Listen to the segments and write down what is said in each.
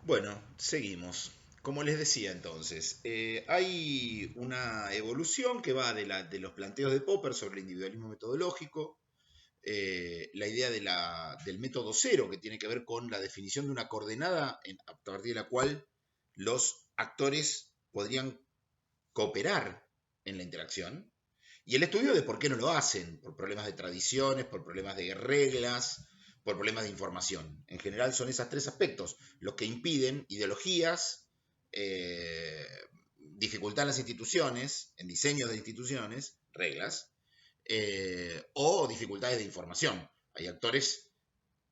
Bueno, seguimos. Como les decía entonces, hay una evolución que va de los planteos de Popper sobre el individualismo metodológico, la idea del método cero, que tiene que ver con la definición de una coordenada a partir de la cual los actores podrían cooperar en la interacción, y el estudio de por qué no lo hacen, por problemas de tradiciones, por problemas de reglas, por problemas de información. En general son esos tres aspectos los que impiden ideologías, dificultan las instituciones, en diseño de instituciones, reglas, o dificultades de información. Hay actores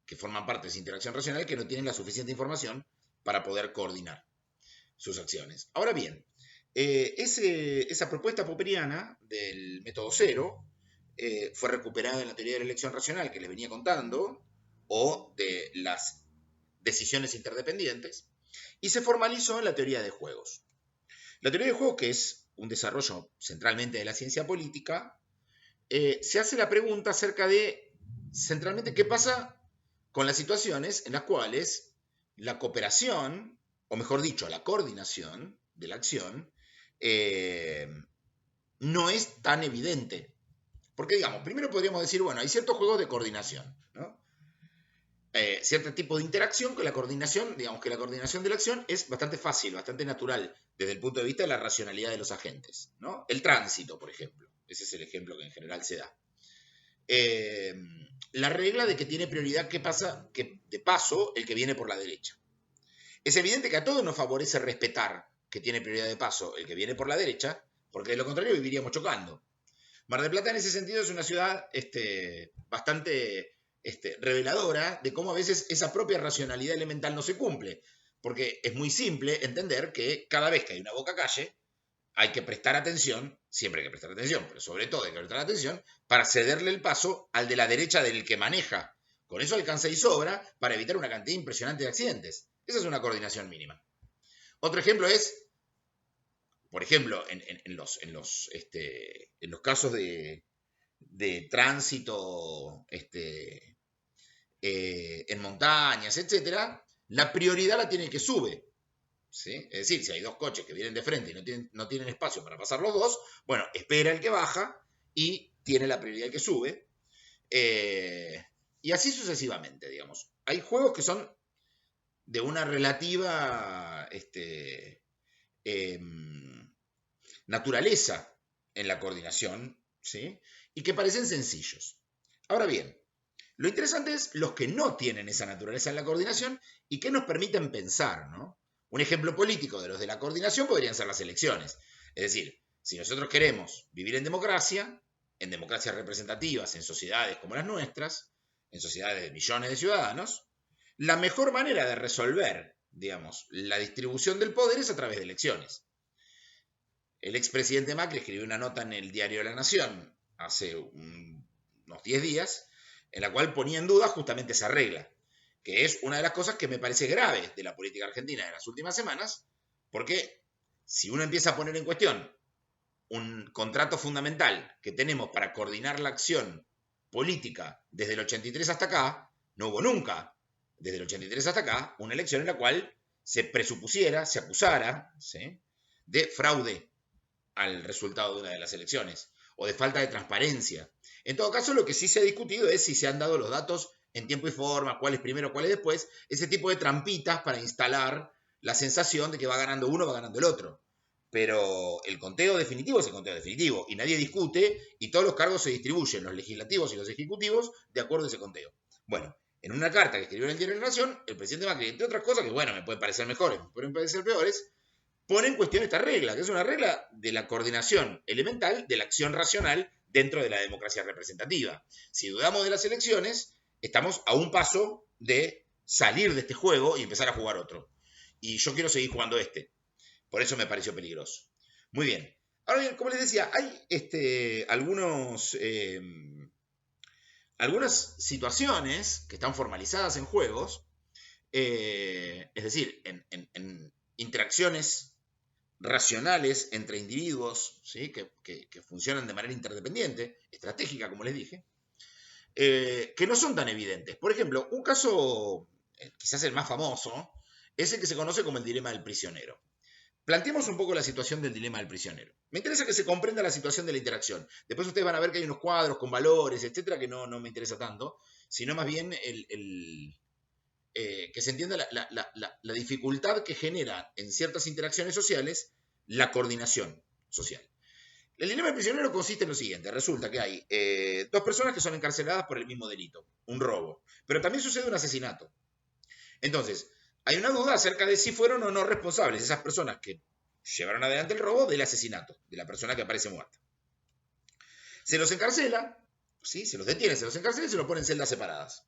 que forman parte de esa interacción racional que no tienen la suficiente información para poder coordinar sus acciones. Ahora bien, esa propuesta popperiana del método cero fue recuperada en la teoría de la elección racional que les venía contando, o de las decisiones interdependientes, y se formalizó en la teoría de juegos. La teoría de juegos, que es un desarrollo centralmente de la ciencia política, se hace la pregunta acerca de, centralmente, qué pasa con las situaciones en las cuales la cooperación, o mejor dicho, la coordinación de la acción, eh, no es tan evidente. Porque, digamos, primero podríamos decir, bueno, hay ciertos juegos de coordinación, ¿no? Cierto tipo de interacción con la coordinación, digamos que la coordinación de la acción es bastante fácil, bastante natural, desde el punto de vista de la racionalidad de los agentes, ¿no? El tránsito, por ejemplo. Ese es el ejemplo que en general se da. Eh, la regla de que tiene prioridad que pasa, que de paso, el que viene por la derecha. Es evidente que a todos nos favorece respetar que tiene prioridad de paso el que viene por la derecha, porque de lo contrario viviríamos chocando. Mar del Plata en ese sentido es una ciudad bastante reveladora de cómo a veces esa propia racionalidad elemental no se cumple, porque es muy simple entender que cada vez que hay una boca calle hay que prestar atención, siempre hay que prestar atención, pero sobre todo hay que prestar atención para cederle el paso al de la derecha del que maneja. Con eso alcanza y sobra para evitar una cantidad impresionante de accidentes. Esa es una coordinación mínima. Otro ejemplo es, por ejemplo, en los casos de tránsito en montañas, etcétera, la prioridad la tiene el que sube. ¿Sí? Es decir, si hay dos coches que vienen de frente y no tienen espacio para pasar los dos, bueno, espera el que baja y tiene la prioridad el que sube. Y así sucesivamente, digamos. Hay juegos que son de una relativa eh, naturaleza en la coordinación, ¿sí? Y que parecen sencillos. Ahora bien, lo interesante es los que no tienen esa naturaleza en la coordinación y que nos permiten pensar, ¿no? Un ejemplo político de los de la coordinación podrían ser las elecciones. Es decir, si nosotros queremos vivir en democracias representativas, en sociedades como las nuestras, en sociedades de millones de ciudadanos, la mejor manera de resolver, digamos, la distribución del poder es a través de elecciones. El expresidente Macri escribió una nota en el diario La Nación hace unos 10 días, en la cual ponía en duda justamente esa regla, que es una de las cosas que me parece grave de la política argentina en las últimas semanas, porque si uno empieza a poner en cuestión un contrato fundamental que tenemos para coordinar la acción política desde el 83 hasta acá, no hubo nunca, desde el 83 hasta acá, una elección en la cual se presupusiera, se acusara, ¿sí?, de fraude al resultado de una de las elecciones o de falta de transparencia. En todo caso, lo que sí se ha discutido es si se han dado los datos en tiempo y forma, cuál es primero, cuál es después, ese tipo de trampitas para instalar la sensación de que va ganando uno, va ganando el otro. Pero el conteo definitivo es el conteo definitivo y nadie discute y todos los cargos se distribuyen, los legislativos y los ejecutivos, de acuerdo a ese conteo. Bueno, en una carta que escribió en el Diario de la Nación, el presidente Macri, entre otras cosas que, bueno, me pueden parecer mejores, me pueden parecer peores, pone en cuestión esta regla, que es una regla de la coordinación elemental de la acción racional dentro de la democracia representativa. Si dudamos de las elecciones, estamos a un paso de salir de este juego y empezar a jugar otro. Y yo quiero seguir jugando este. Por eso me pareció peligroso. Muy bien. Ahora bien, como les decía, hay algunas situaciones que están formalizadas en juegos, es decir, en interacciones racionales entre individuos, ¿sí?, que funcionan de manera interdependiente, estratégica, como les dije, que no son tan evidentes. Por ejemplo, un caso, quizás el más famoso, es el que se conoce como el dilema del prisionero. Planteemos un poco la situación del dilema del prisionero. Me interesa que se comprenda la situación de la interacción. Después ustedes van a ver que hay unos cuadros con valores, etcétera, que no me interesa tanto, sino más bien que se entienda la dificultad que genera en ciertas interacciones sociales la coordinación social. El dilema del prisionero consiste en lo siguiente. Resulta que hay dos personas que son encarceladas por el mismo delito, un robo. Pero también sucede un asesinato. Entonces, hay una duda acerca de si fueron o no responsables esas personas que llevaron adelante el robo del asesinato, de la persona que aparece muerta. Se los encarcela, ¿sí? Se los detiene, se los encarcela y se los pone en celdas separadas,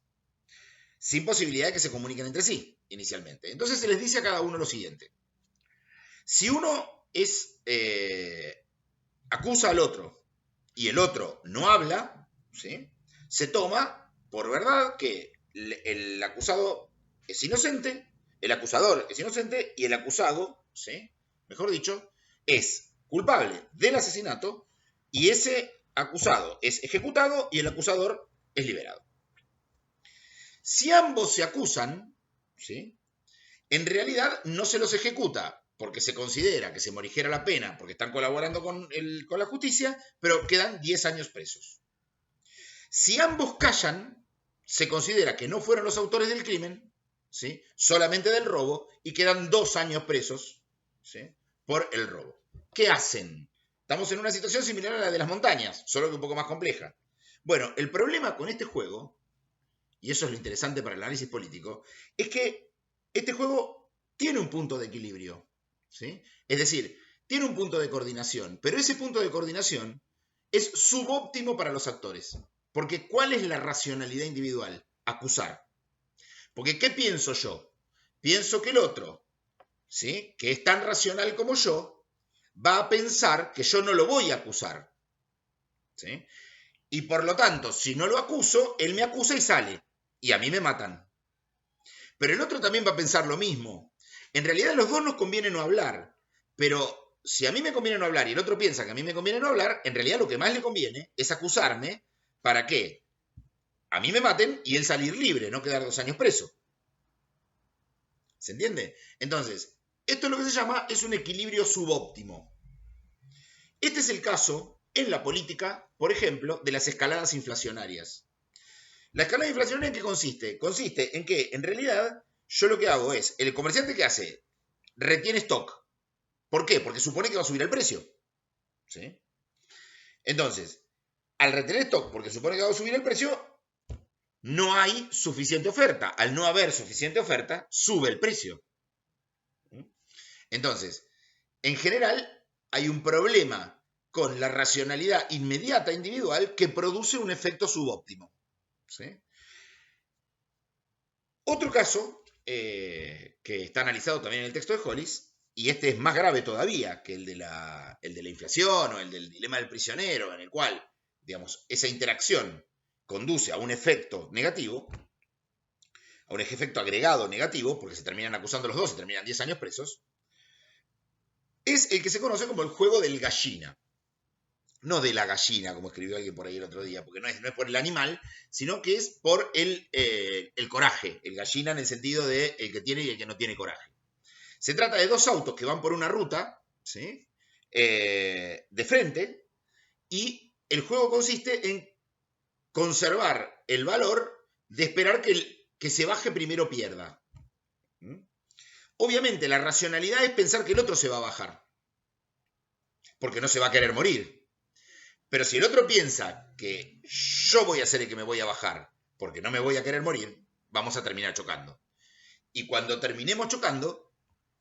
sin posibilidad de que se comuniquen entre sí, inicialmente. Entonces se les dice a cada uno lo siguiente. Si uno acusa al otro y el otro no habla, ¿sí? Se toma por verdad que el acusado es inocente, el acusador es inocente y el acusado, ¿sí? Mejor dicho, es culpable del asesinato y ese acusado es ejecutado y el acusador es liberado. Si ambos se acusan, ¿sí? En realidad no se los ejecuta porque se considera que se morigera la pena porque están colaborando con la justicia, pero quedan 10 años presos. Si ambos callan, se considera que no fueron los autores del crimen, ¿sí? Solamente del robo, y quedan 2 años presos, ¿sí? Por el robo. ¿Qué hacen? Estamos en una situación similar a la de las montañas, solo que un poco más compleja. Bueno, el problema con este juego, y eso es lo interesante para el análisis político, es que este juego tiene un punto de equilibrio, ¿sí? Es decir, tiene un punto de coordinación, pero ese punto de coordinación es subóptimo para los actores. Porque ¿cuál es la racionalidad individual? Acusar. Porque ¿qué pienso yo? Pienso que el otro, ¿sí? Que es tan racional como yo, va a pensar que yo no lo voy a acusar, ¿sí? Y por lo tanto, si no lo acuso, él me acusa y sale. Y a mí me matan. Pero el otro también va a pensar lo mismo. En realidad a los dos nos conviene no hablar. Pero si a mí me conviene no hablar y el otro piensa que a mí me conviene no hablar, en realidad lo que más le conviene es acusarme. ¿Para qué? A mí me maten y él salir libre, no quedar 2 años preso. ¿Se entiende? Entonces, esto es lo que se llama, es un equilibrio subóptimo. Este es el caso en la política, por ejemplo, de las escaladas inflacionarias. ¿La escalada inflacionaria en qué consiste? Consiste en que, en realidad, yo lo que hago es, el comerciante que hace, retiene stock. ¿Por qué? Porque supone que va a subir el precio. ¿Sí? Entonces, al retener stock, porque supone que va a subir el precio, no hay suficiente oferta. Al no haber suficiente oferta, sube el precio. Entonces, en general, hay un problema con la racionalidad inmediata individual que produce un efecto subóptimo. ¿Sí? Otro caso que está analizado también en el texto de Hollis, y este es más grave todavía que el de la inflación o el del dilema del prisionero, en el cual, digamos, esa interacción conduce a un efecto negativo, a un efecto agregado negativo, porque se terminan acusando los dos, se terminan 10 años presos, es el que se conoce como el juego del gallina. No de la gallina, como escribió alguien por ahí el otro día, porque no es por el animal, sino que es por el coraje, el gallina en el sentido de el que tiene y el que no tiene coraje. Se trata de dos autos que van por una ruta, ¿sí? De frente, y el juego consiste en conservar el valor de esperar que el que se baje primero pierda. Obviamente la racionalidad es pensar que el otro se va a bajar, porque no se va a querer morir. Pero si el otro piensa que yo voy a ser el que me voy a bajar, porque no me voy a querer morir, vamos a terminar chocando. Y cuando terminemos chocando,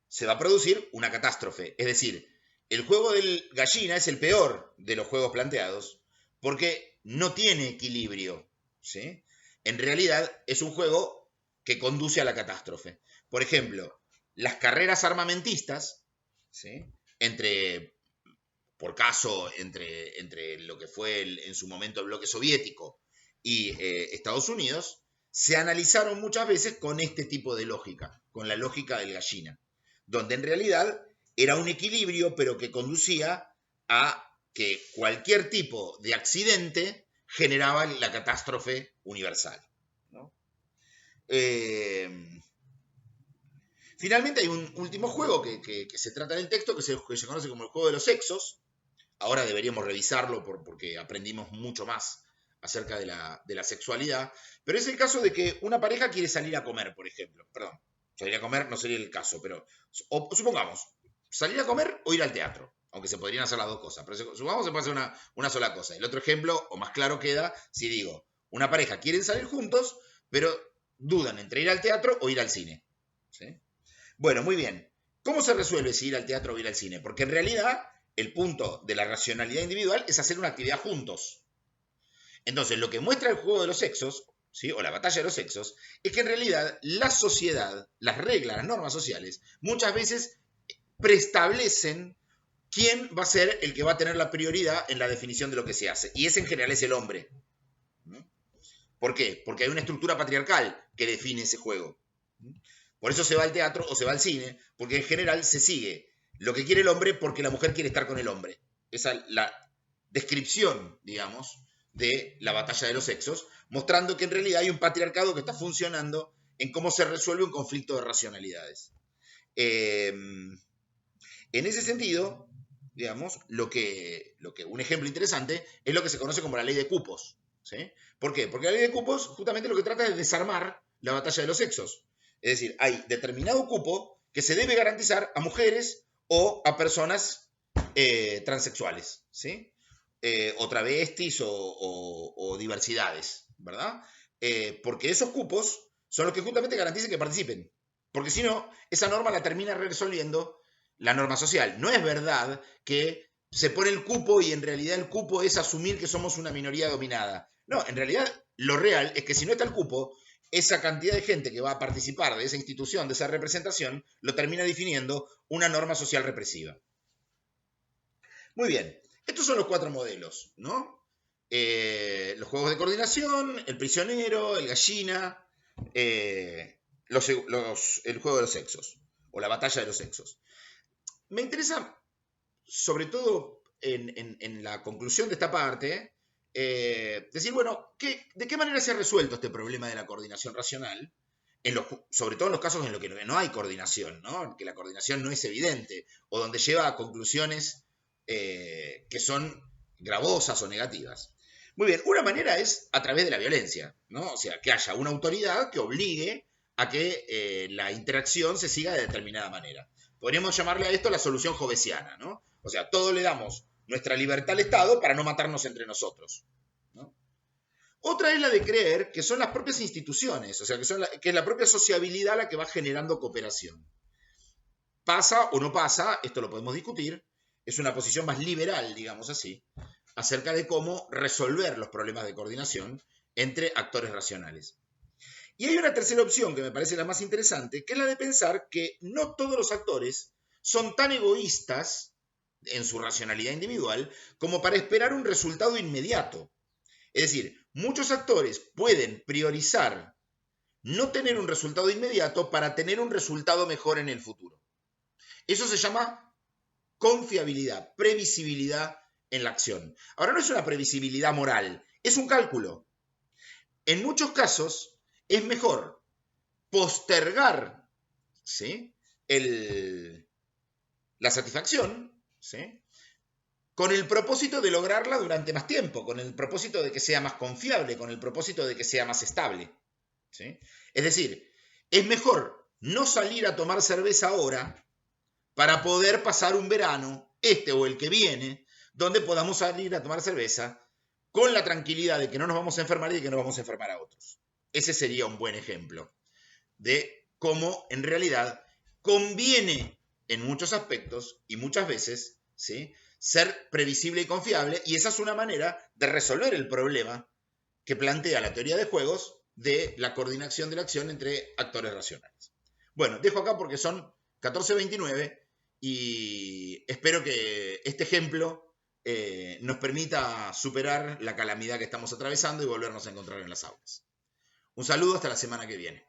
se va a producir una catástrofe. Es decir, el juego del gallina es el peor de los juegos planteados, porque no tiene equilibrio, ¿sí? En realidad es un juego que conduce a la catástrofe. Por ejemplo, las carreras armamentistas, ¿sí? Por caso, entre lo que fue en su momento el bloque soviético y Estados Unidos, se analizaron muchas veces con este tipo de lógica, con la lógica del gallina, donde en realidad era un equilibrio, pero que conducía a que cualquier tipo de accidente generaba la catástrofe universal, ¿no? Finalmente hay un último juego que se trata en el texto, que se conoce como el juego de los sexos. Ahora deberíamos revisarlo porque aprendimos mucho más acerca de la sexualidad. Pero es el caso de que una pareja quiere salir a comer, por ejemplo. Perdón, salir a comer no sería el caso, pero supongamos, salir a comer o ir al teatro. Aunque se podrían hacer las dos cosas. Pero supongamos que se puede hacer una sola cosa. El otro ejemplo, o más claro queda, si digo, una pareja quieren salir juntos, pero dudan entre ir al teatro o ir al cine. ¿Sí? Bueno, muy bien. ¿Cómo se resuelve si ir al teatro o ir al cine? Porque en realidad el punto de la racionalidad individual es hacer una actividad juntos. Entonces, lo que muestra el juego de los sexos, ¿sí? O la batalla de los sexos, es que en realidad la sociedad, las reglas, las normas sociales, muchas veces preestablecen quién va a ser el que va a tener la prioridad en la definición de lo que se hace. Y ese en general es el hombre. ¿Por qué? Porque hay una estructura patriarcal que define ese juego. Por eso se va al teatro o se va al cine, porque en general se sigue lo que quiere el hombre porque la mujer quiere estar con el hombre. Esa es la descripción, digamos, de la batalla de los sexos, mostrando que en realidad hay un patriarcado que está funcionando en cómo se resuelve un conflicto de racionalidades. En ese sentido, digamos, un ejemplo interesante es lo que se conoce como la ley de cupos. ¿Sí? ¿Por qué? Porque la ley de cupos justamente lo que trata es de desarmar la batalla de los sexos. Es decir, hay determinado cupo que se debe garantizar a mujeres o a personas transexuales, ¿sí? O travestis o diversidades, ¿verdad? Porque esos cupos son los que justamente garantizan que participen. Porque si no, esa norma la termina resolviendo la norma social. No es verdad que se pone el cupo y en realidad el cupo es asumir que somos una minoría dominada. No, en realidad lo real es que si no está el cupo, esa cantidad de gente que va a participar de esa institución, de esa representación, lo termina definiendo una norma social represiva. Muy bien, estos son los 4 modelos, ¿no? Los juegos de coordinación, el prisionero, el gallina, el juego de los sexos, o la batalla de los sexos. Me interesa, sobre todo en la conclusión de esta parte, decir, bueno, ¿de qué manera se ha resuelto este problema de la coordinación racional? Sobre todo en los casos en los que no hay coordinación, ¿no? Que la coordinación no es evidente, o donde lleva a conclusiones que son gravosas o negativas. Muy bien, una manera es a través de la violencia, ¿no? O sea, que haya una autoridad que obligue a que la interacción se siga de determinada manera. Podríamos llamarle a esto la solución jovesiana, ¿no? O sea, todo le damos nuestra libertad al Estado para no matarnos entre nosotros, ¿no? Otra es la de creer que son las propias instituciones, o sea, que es la propia sociabilidad la que va generando cooperación. ¿Pasa o no pasa? Esto lo podemos discutir. Es una posición más liberal, digamos así, acerca de cómo resolver los problemas de coordinación entre actores racionales. Y hay una tercera opción que me parece la más interesante, que es la de pensar que no todos los actores son tan egoístas en su racionalidad individual como para esperar un resultado inmediato. Es decir, muchos actores pueden priorizar no tener un resultado inmediato para tener un resultado mejor en el futuro. Eso se llama confiabilidad, previsibilidad en la acción. Ahora, no es una previsibilidad moral, es un cálculo. En muchos casos es mejor postergar, ¿sí?, la satisfacción, ¿sí?, con el propósito de lograrla durante más tiempo, con el propósito de que sea más confiable, con el propósito de que sea más estable, ¿sí? Es decir, es mejor no salir a tomar cerveza ahora para poder pasar un verano, este o el que viene, donde podamos salir a tomar cerveza con la tranquilidad de que no nos vamos a enfermar y de que no vamos a enfermar a otros. Ese sería un buen ejemplo de cómo en realidad conviene en muchos aspectos y muchas veces, ¿sí?, ser previsible y confiable, y esa es una manera de resolver el problema que plantea la teoría de juegos de la coordinación de la acción entre actores racionales. Bueno, dejo acá porque son 14:29 y espero que este ejemplo nos permita superar la calamidad que estamos atravesando y volvernos a encontrar en las aulas. Un saludo hasta la semana que viene.